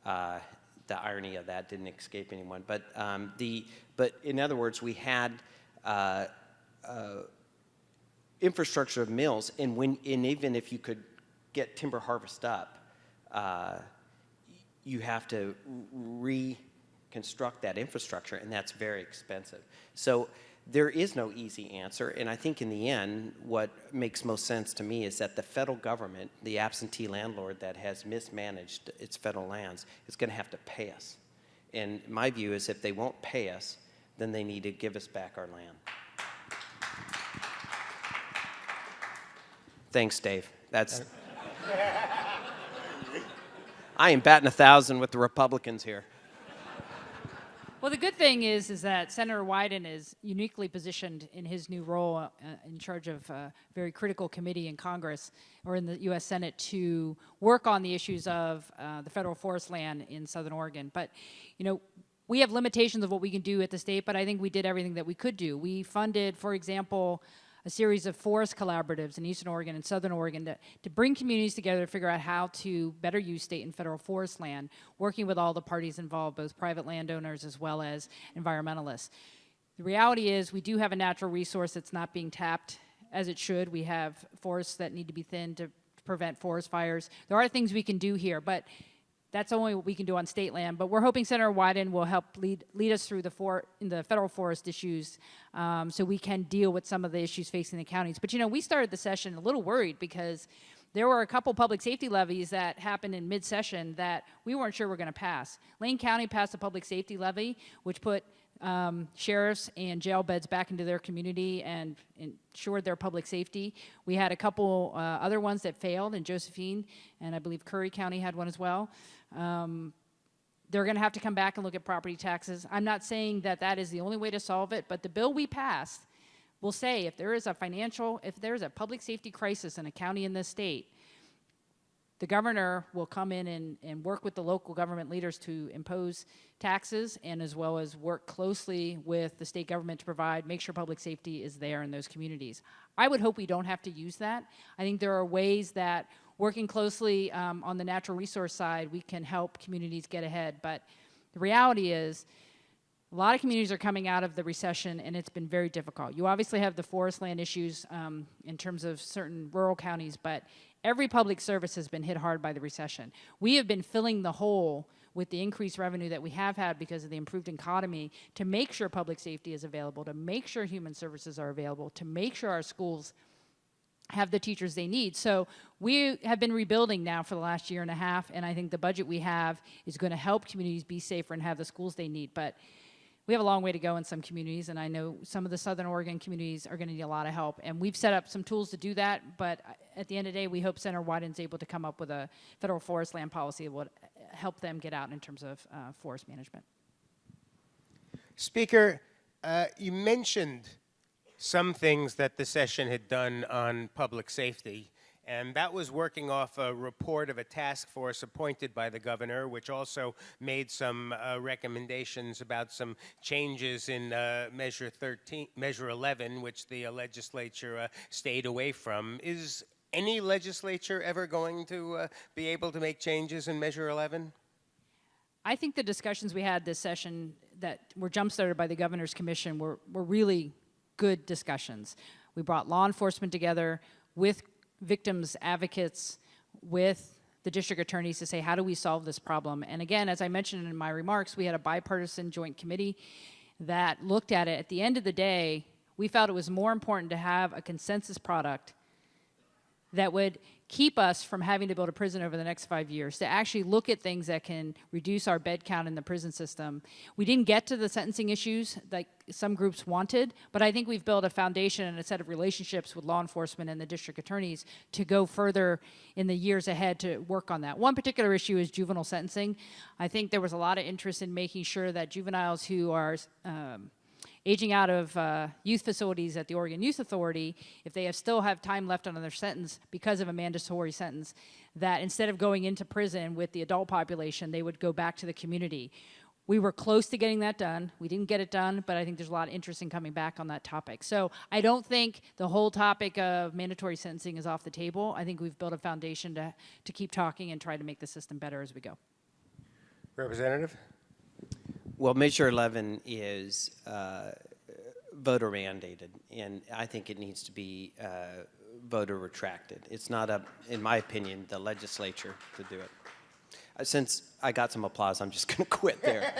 The irony of that didn't escape anyone. But in other words, we had infrastructure of mills, and even if you could get timber harvest up, you have to reconstruct that infrastructure, and that's very expensive. So there is no easy answer, and I think in the end, what makes most sense to me is that the federal government, the absentee landlord that has mismanaged its federal lands, is going to have to pay us. And my view is if they won't pay us, then they need to give us back our land. Thanks, Dave. That's. I am batting 1,000 with the Republicans here. Well, the good thing is that Senator Wyden is uniquely positioned in his new role in charge of a very critical committee in Congress or in the U.S. Senate to work on the issues of the federal forest land in Southern Oregon. But, you know, we have limitations of what we can do at the state, but I think we did everything that we could do. We funded, for example, a series of forest collaboratives in Eastern Oregon and Southern Oregon to bring communities together to figure out how to better use state and federal forest land, working with all the parties involved, both private landowners as well as environmentalists. The reality is we do have a natural resource that's not being tapped as it should. We have forests that need to be thinned to prevent forest fires. There are things we can do here, but that's only what we can do on state land, but we're hoping Senator Wyden will help lead us through the federal forest issues so we can deal with some of the issues facing the counties. But, you know, we started the session a little worried because there were a couple public safety levies that happened in mid-session that we weren't sure were going to pass. Lane County passed a public safety levy, which put sheriffs and jail beds back into their community and ensured their public safety. We had a couple other ones that failed in Josephine, and I believe Curry County had one as well. They're going to have to come back and look at property taxes. I'm not saying that that is the only way to solve it, but the bill we passed will say if there is a public safety crisis in a county in this state, the governor will come in and work with the local government leaders to impose taxes and as well as work closely with the state government to make sure public safety is there in those communities. I would hope we don't have to use that. I think there are ways that working closely on the natural resource side, we can help communities get ahead. But the reality is a lot of communities are coming out of the recession and it's been very difficult. You obviously have the forest land issues in terms of certain rural counties, but every public service has been hit hard by the recession. We have been filling the hole with the increased revenue that we have had because of the improved economy to make sure public safety is available, to make sure human services are available, to make sure our schools have the teachers they need. So we have been rebuilding now for the last year and a half, and I think the budget we have is going to help communities be safer and have the schools they need. But we have a long way to go in some communities, and I know some of the Southern Oregon communities are going to need a lot of help. And we've set up some tools to do that, but at the end of the day, we hope Senator Wyden's able to come up with a federal forest land policy that would help them get out in terms of forest management. Speaker, you mentioned some things that the session had done on public safety, and that was working off a report of a task force appointed by the governor, which also made some recommendations about some changes in Measure 11, which the legislature stayed away from. Is any legislature ever going to be able to make changes in Measure 11? I think the discussions we had this session that were jump-started by the Governor's Commission were really good discussions. We brought law enforcement together with victims advocates, with the district attorneys to say, how do we solve this problem? And again, as I mentioned in my remarks, we had a bipartisan joint committee that looked at it. At the end of the day, we felt it was more important to have a consensus product that would keep us from having to build a prison over the next 5 years, to actually look at things that can reduce our bed count in the prison system. We didn't get to the sentencing issues like some groups wanted, but I think we've built a foundation and a set of relationships with law enforcement and the district attorneys to go further in the years ahead to work on that. One particular issue is juvenile sentencing. I think there was a lot of interest in making sure that juveniles who are aging out of youth facilities at the Oregon Youth Authority, if they still have time left on their sentence because of a mandatory sentence, that instead of going into prison with the adult population, they would go back to the community. We were close to getting that done. We didn't get it done, but I think there's a lot of interest in coming back on that topic. So I don't think the whole topic of mandatory sentencing is off the table. I think we've built a foundation to keep talking and try to make the system better as we go. Representative? Well, Measure 11 is voter mandated, and I think it needs to be voter retracted. It's not up, in my opinion, the legislature to do it. Since I got some applause, I'm just going to quit there.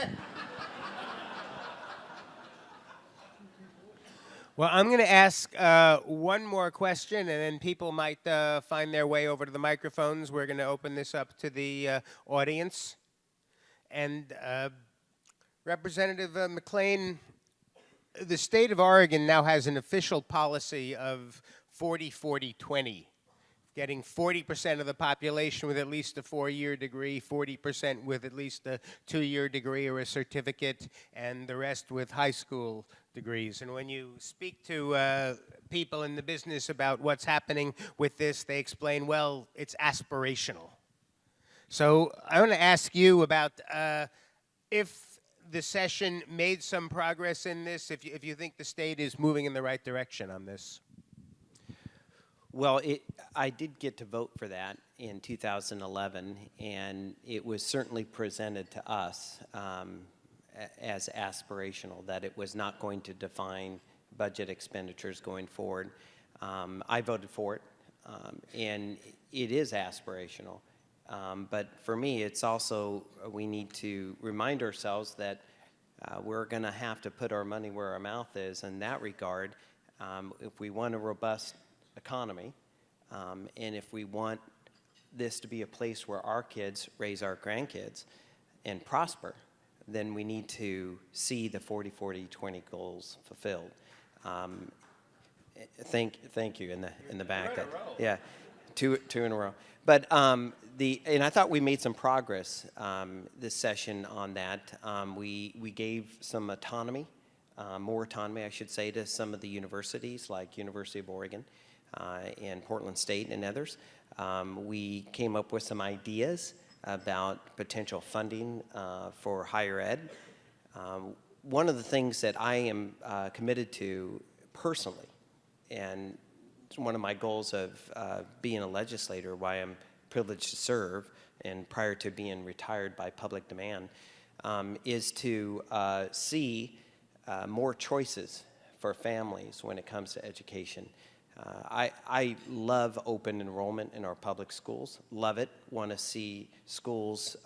Well, I'm going to ask one more question, and then people might find their way over to the microphones. We're going to open this up to the audience. And Representative McLane, the state of Oregon now has an official policy of 40-40-20. Getting 40% of the population with at least a 4-year degree, 40% with at least a 2-year degree or a certificate, and the rest with high school degrees. And when you speak to people in the business about what's happening with this, they explain, well, it's aspirational. So I want to ask you about if the session made some progress in this, if you think the state is moving in the right direction on this. Well, I did get to vote for that in 2011, and it was certainly presented to us as aspirational, that it was not going to define budget expenditures going forward. I voted for it, and it is aspirational. But for me, it's also, we need to remind ourselves that we're going to have to put our money where our mouth is in that regard. If we want a robust economy, and if we want this to be a place where our kids raise our grandkids and prosper, then we need to see the 40-40-20 goals fulfilled. Thank you in the back. Yeah, two in a row. But and I thought we made some progress this session on that. We gave some autonomy, more autonomy, I should say, to some of the universities like University of Oregon and Portland State and others. We came up with some ideas about potential funding for higher ed. One of the things that I am committed to personally, and it's one of my goals of being a legislator, why I'm privileged to serve, and prior to being retired by public demand, is to see more choices for families when it comes to education. I love open enrollment in our public schools, love it, want to see schools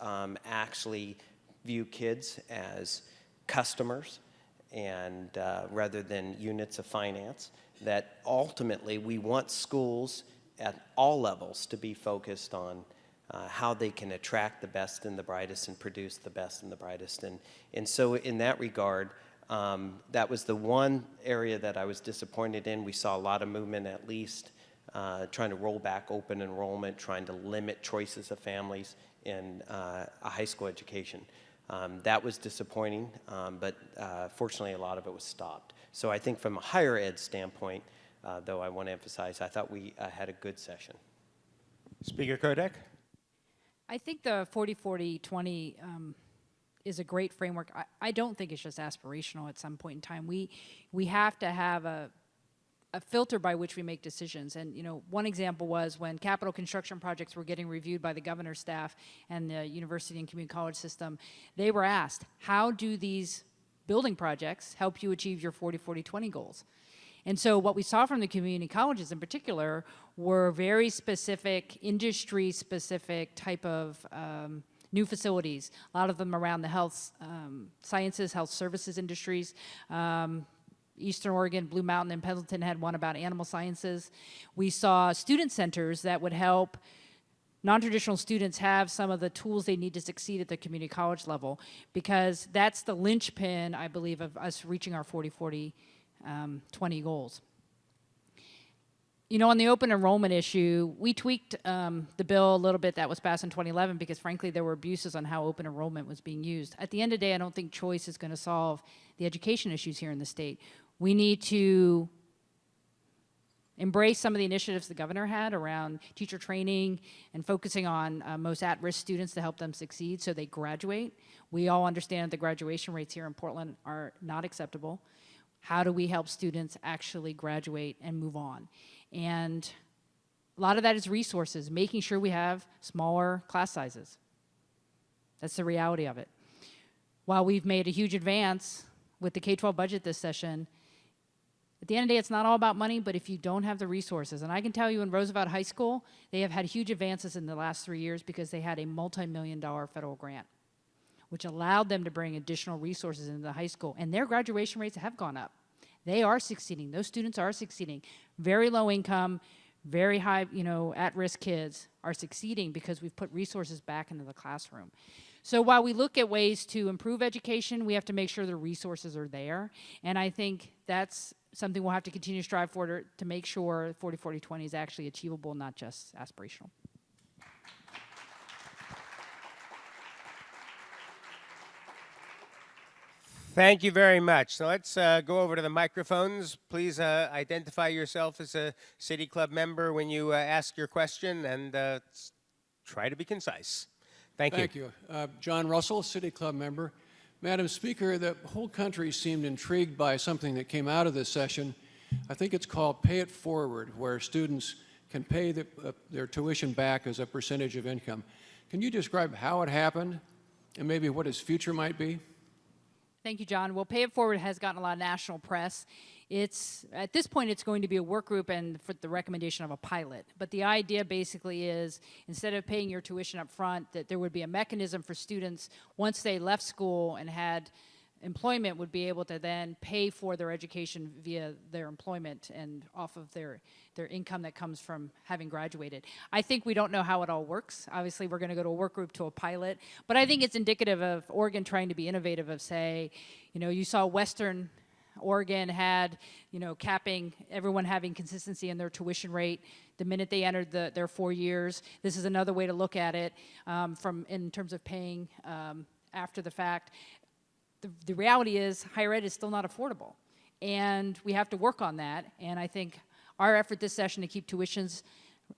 actually view kids as customers and rather than units of finance, that ultimately we want schools at all levels to be focused on how they can attract the best and the brightest and produce the best and the brightest. And so in that regard, that was the one area that I was disappointed in. We saw a lot of movement, at least trying to roll back open enrollment, trying to limit choices of families in a high school education. That was disappointing, but fortunately a lot of it was stopped. So I think from a higher ed standpoint, though I want to emphasize, I thought we had a good session. Speaker Kotek? I think the 40-40-20 is a great framework. I don't think it's just aspirational at some point in time. We have to have a filter by which we make decisions. And one example was when capital construction projects were getting reviewed by the governor's staff and the university and community college system, they were asked, how do these building projects help you achieve your 40-40-20 goals? And so what we saw from the community colleges in particular were very specific, industry-specific type of new facilities, a lot of them around the health sciences, health services industries. Eastern Oregon, Blue Mountain, and Pendleton had one about animal sciences. We saw student centers that would help non-traditional students have some of the tools they need to succeed at the community college level, because that's the linchpin, I believe, of us reaching our 40-40-20 goals. You know, on the open enrollment issue, we tweaked the bill a little bit that was passed in 2011 because, frankly, there were abuses on how open enrollment was being used. At the end of the day, I don't think choice is going to solve the education issues here in the state. We need to embrace some of the initiatives the governor had around teacher training and focusing on most at-risk students to help them succeed so they graduate. We all understand the graduation rates here in Portland are not acceptable. How do we help students actually graduate and move on? And a lot of that is resources, making sure we have smaller class sizes. That's the reality of it. While we've made a huge advance with the K-12 budget this session, at the end of the day, it's not all about money, but if you don't have the resources, and I can tell you in Roosevelt High School, they have had huge advances in the last 3 years because they had a multi-million-dollar federal grant, which allowed them to bring additional resources into the high school, and their graduation rates have gone up. They are succeeding. Those students are succeeding. Very low income, very high, at-risk kids are succeeding because we've put resources back into the classroom. So while we look at ways to improve education, we have to make sure the resources are there. And I think that's something we'll have to continue to strive for to make sure 40-40-20 is actually achievable, not just aspirational. Thank you very much. So let's go over to the microphones. Please identify yourself as a City Club member when you ask your question, and try to be concise. Thank you. Thank you. John Russell, City Club member. Madam Speaker, the whole country seemed intrigued by something that came out of this session. I think it's called Pay It Forward, where students can pay their tuition back as a percentage of income. Can you describe how it happened and maybe what its future might be? Thank you, John. Well, Pay It Forward has gotten a lot of national press. At this point, it's going to be a work group and for the recommendation of a pilot. But the idea basically is instead of paying your tuition up front, that there would be a mechanism for students once they left school and had employment would be able to then pay for their education via their employment and off of their income that comes from having graduated. I think we don't know how it all works. Obviously, we're going to go to a work group to a pilot. But I think it's indicative of Oregon trying to be innovative of, say, you saw Western Oregon had, capping, everyone having consistency in their tuition rate the minute they entered their 4 years. This is another way to look at it in terms of paying after the fact. The reality is higher ed is still not affordable, and we have to work on that. And I think our effort this session to keep tuitions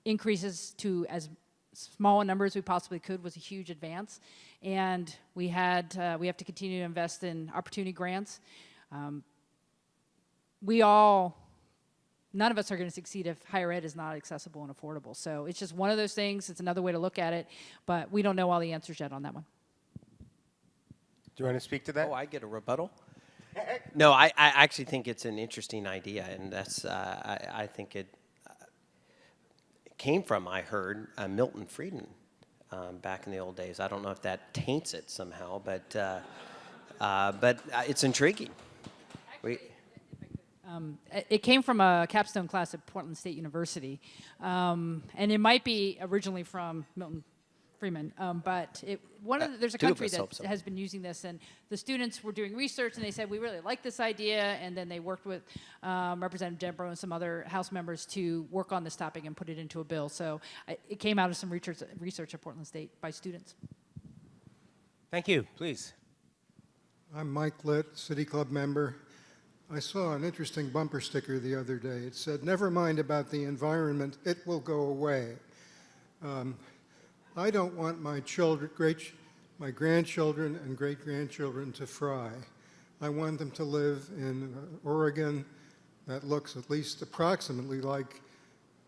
increases to as small a number as we possibly could was a huge advance. And we have to continue to invest in opportunity grants. None of us are going to succeed if higher ed is not accessible and affordable. So it's just one of those things. It's another way to look at it, but we don't know all the answers yet on that one. Do you want to speak to that? Oh, I get a rebuttal? No, I actually think it's an interesting idea, and that's I think it came from, I heard, Milton Friedman back in the old days. I don't know if that taints it somehow, but it's intriguing. It came from a capstone class at Portland State University, and it might be originally from Milton Friedman, but there's a country that has been using this, and the students were doing research, and they said, we really like this idea, and then they worked with Representative Deborah and some other House members to work on this topic and put it into a bill. So it came out of some research at Portland State by students. Thank you. Please. I'm Mike Litt, City Club member. I saw an interesting bumper sticker the other day. It said, "Never mind about the environment, it will go away." I don't want my grandchildren and great-grandchildren to fry. I want them to live in Oregon that looks at least approximately like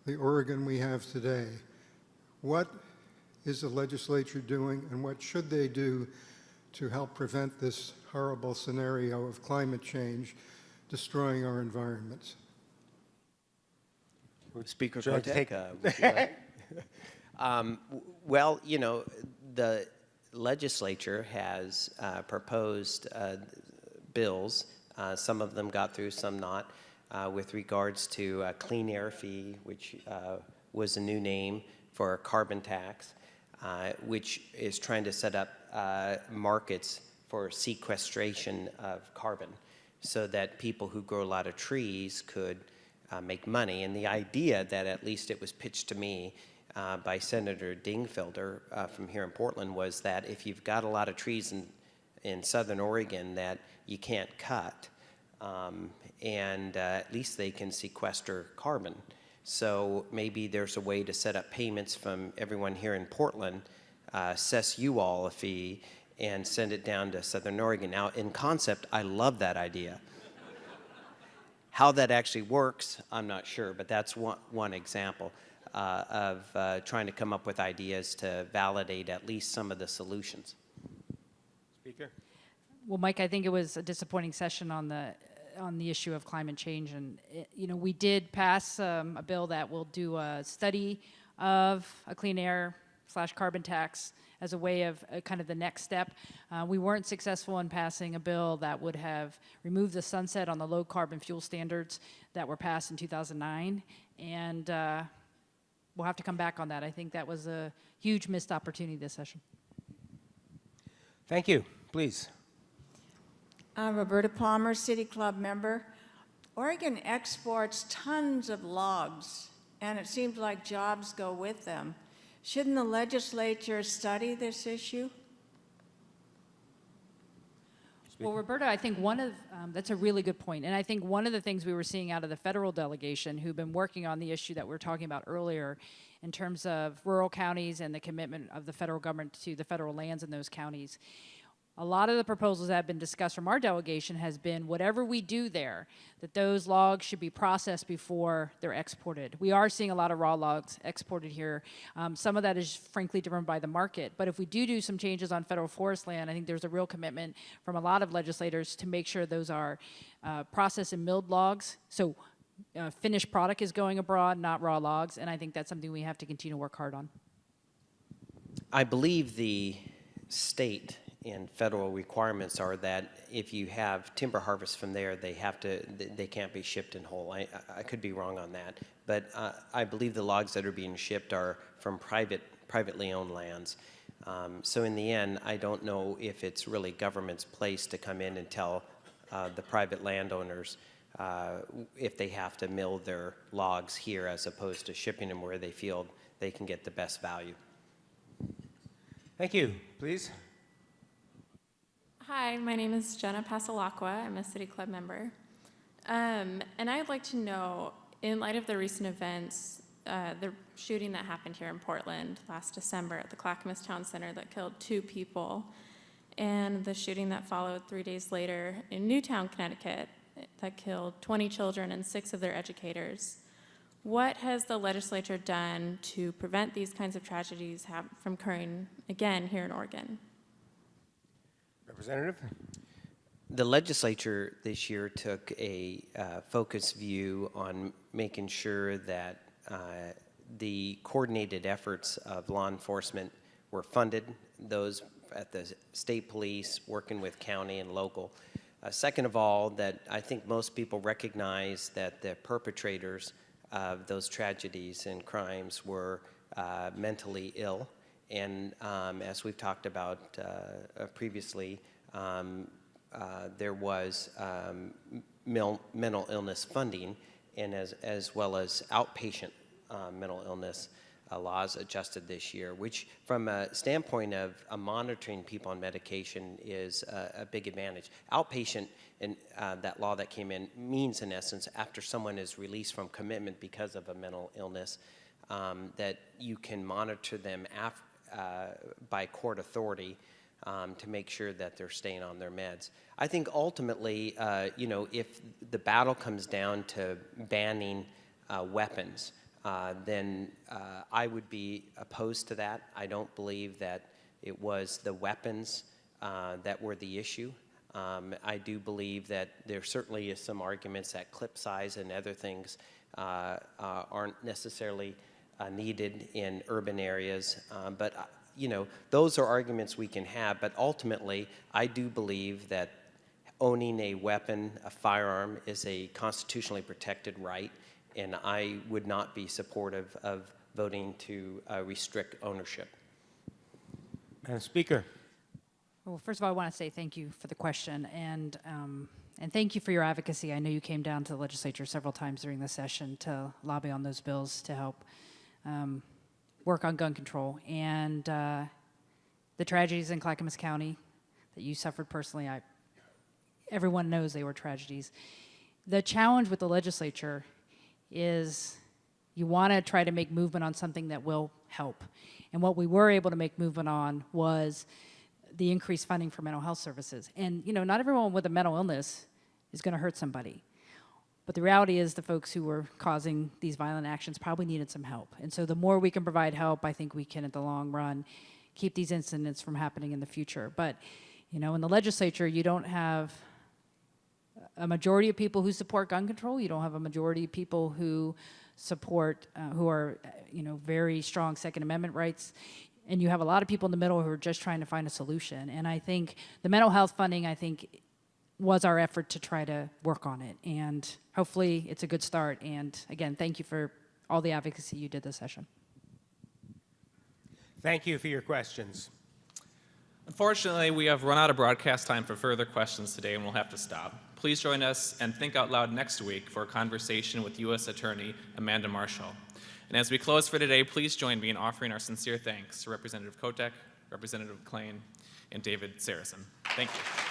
the Oregon we have today. What is the legislature doing, and what should they do to help prevent this horrible scenario of climate change destroying our environment? Speaker Would you like to Kotek, take- would you like? Well, the legislature has proposed bills. Some of them got through, some not, with regards to a clean air fee, which was a new name for a carbon tax, which is trying to set up markets for sequestration of carbon so that people who grow a lot of trees could make money. And the idea that at least it was pitched to me by Senator Dingfelder from here in Portland was that if you've got a lot of trees in southern Oregon that you can't cut, and at least they can sequester carbon. So maybe there's a way to set up payments from everyone here in Portland, assess you all a fee, and send it down to southern Oregon. Now, in concept, I love that idea. How that actually works, I'm not sure, but that's one example of trying to come up with ideas to validate at least some of the solutions. Speaker? Well, Mike, I think it was a disappointing session on the issue of climate change, and we did pass a bill that will do a study of a clean air / carbon tax as a way of kind of the next step. We weren't successful in passing a bill that would have removed the sunset on the low carbon fuel standards that were passed in 2009, and we'll have to come back on that. I think that was a huge missed opportunity this session. Thank you. Please. Roberta Palmer, City Club member. Oregon exports tons of logs, and it seems like jobs go with them. Shouldn't the legislature study this issue? Well, Roberta, I think that's a really good point. And I think one of the things we were seeing out of the federal delegation who've been working on the issue that we were talking about earlier in terms of rural counties and the commitment of the federal government to the federal lands in those counties, a lot of the proposals that have been discussed from our delegation has been whatever we do there, that those logs should be processed before they're exported. We are seeing a lot of raw logs exported here. Some of that is frankly driven by the market. But if we do some changes on federal forest land, I think there's a real commitment from a lot of legislators to make sure those are processed and milled logs. So finished product is going abroad, not raw logs. And I think that's something we have to continue to work hard on. I believe the state and federal requirements are that if you have timber harvest from there, they can't be shipped in whole. I could be wrong on that, but I believe the logs that are being shipped are from privately owned lands. So in the end, I don't know if it's really government's place to come in and tell the private landowners if they have to mill their logs here as opposed to shipping them where they feel they can get the best value. Thank you. Please. Hi, my name is Jenna Pasalacqua. I'm a City Club member. And I'd like to know, in light of the recent events, the shooting that happened here in Portland last December at the Clackamas Town Center that killed 2 people, and the shooting that followed 3 days later in Newtown, Connecticut, that killed 20 children and 6 of their educators. What has the legislature done to prevent these kinds of tragedies from occurring again here in Oregon? Representative? The legislature this year took a focused view on making sure that the coordinated efforts of law enforcement were funded, those at the state police working with county and local. Second of all, that I think most people recognize that the perpetrators of those tragedies and crimes were mentally ill. And as we've talked about previously, there was mental illness funding, and as well as outpatient mental illness laws adjusted this year, which from a standpoint of monitoring people on medication is a big advantage. Outpatient, and that law that came in, means in essence after someone is released from commitment because of a mental illness, that you can monitor them by court authority to make sure that they're staying on their meds. I think ultimately, if the battle comes down to banning weapons, then I would be opposed to that. I don't believe that it was the weapons that were the issue. I do believe that there certainly is some arguments that clip size and other things aren't necessarily needed in urban areas, but those are arguments we can have, but ultimately I do believe that owning a weapon, a firearm, is a constitutionally protected right, and I would not be supportive of voting to restrict ownership. Madam Speaker. Well, first of all, I want to say thank you for the question, and And thank you for your advocacy. I know you came down to the legislature several times during the session to lobby on those bills to help work on gun control. And the tragedies in Clackamas County that you suffered personally, everyone knows they were tragedies. The challenge with the legislature is you want to try to make movement on something that will help. And what we were able to make movement on was the increased funding for mental health services. And, you know, not everyone with a mental illness is going to hurt somebody. But the reality is the folks who were causing these violent actions probably needed some help. And so the more we can provide help, I think we can, at the long run, keep these incidents from happening in the future. But, you know, in the legislature, you don't have a majority of people who support gun control. You don't have a majority of people who support, who are, you know, very strong Second Amendment rights. And you have a lot of people in the middle who are just trying to find a solution. And I think the mental health funding, I think, was our effort to try to work on it. And hopefully it's a good start. And again, thank you for all the advocacy you did this session. Thank you for your questions. Unfortunately, we have run out of broadcast time for further questions today, and we'll have to stop. Please join us and Think Out Loud next week for a conversation with U.S. Attorney Amanda Marshall. And as we close for today, please join me in offering our sincere thanks to Representative Kotek, Representative McLane, and David Sarasohn. Thank you.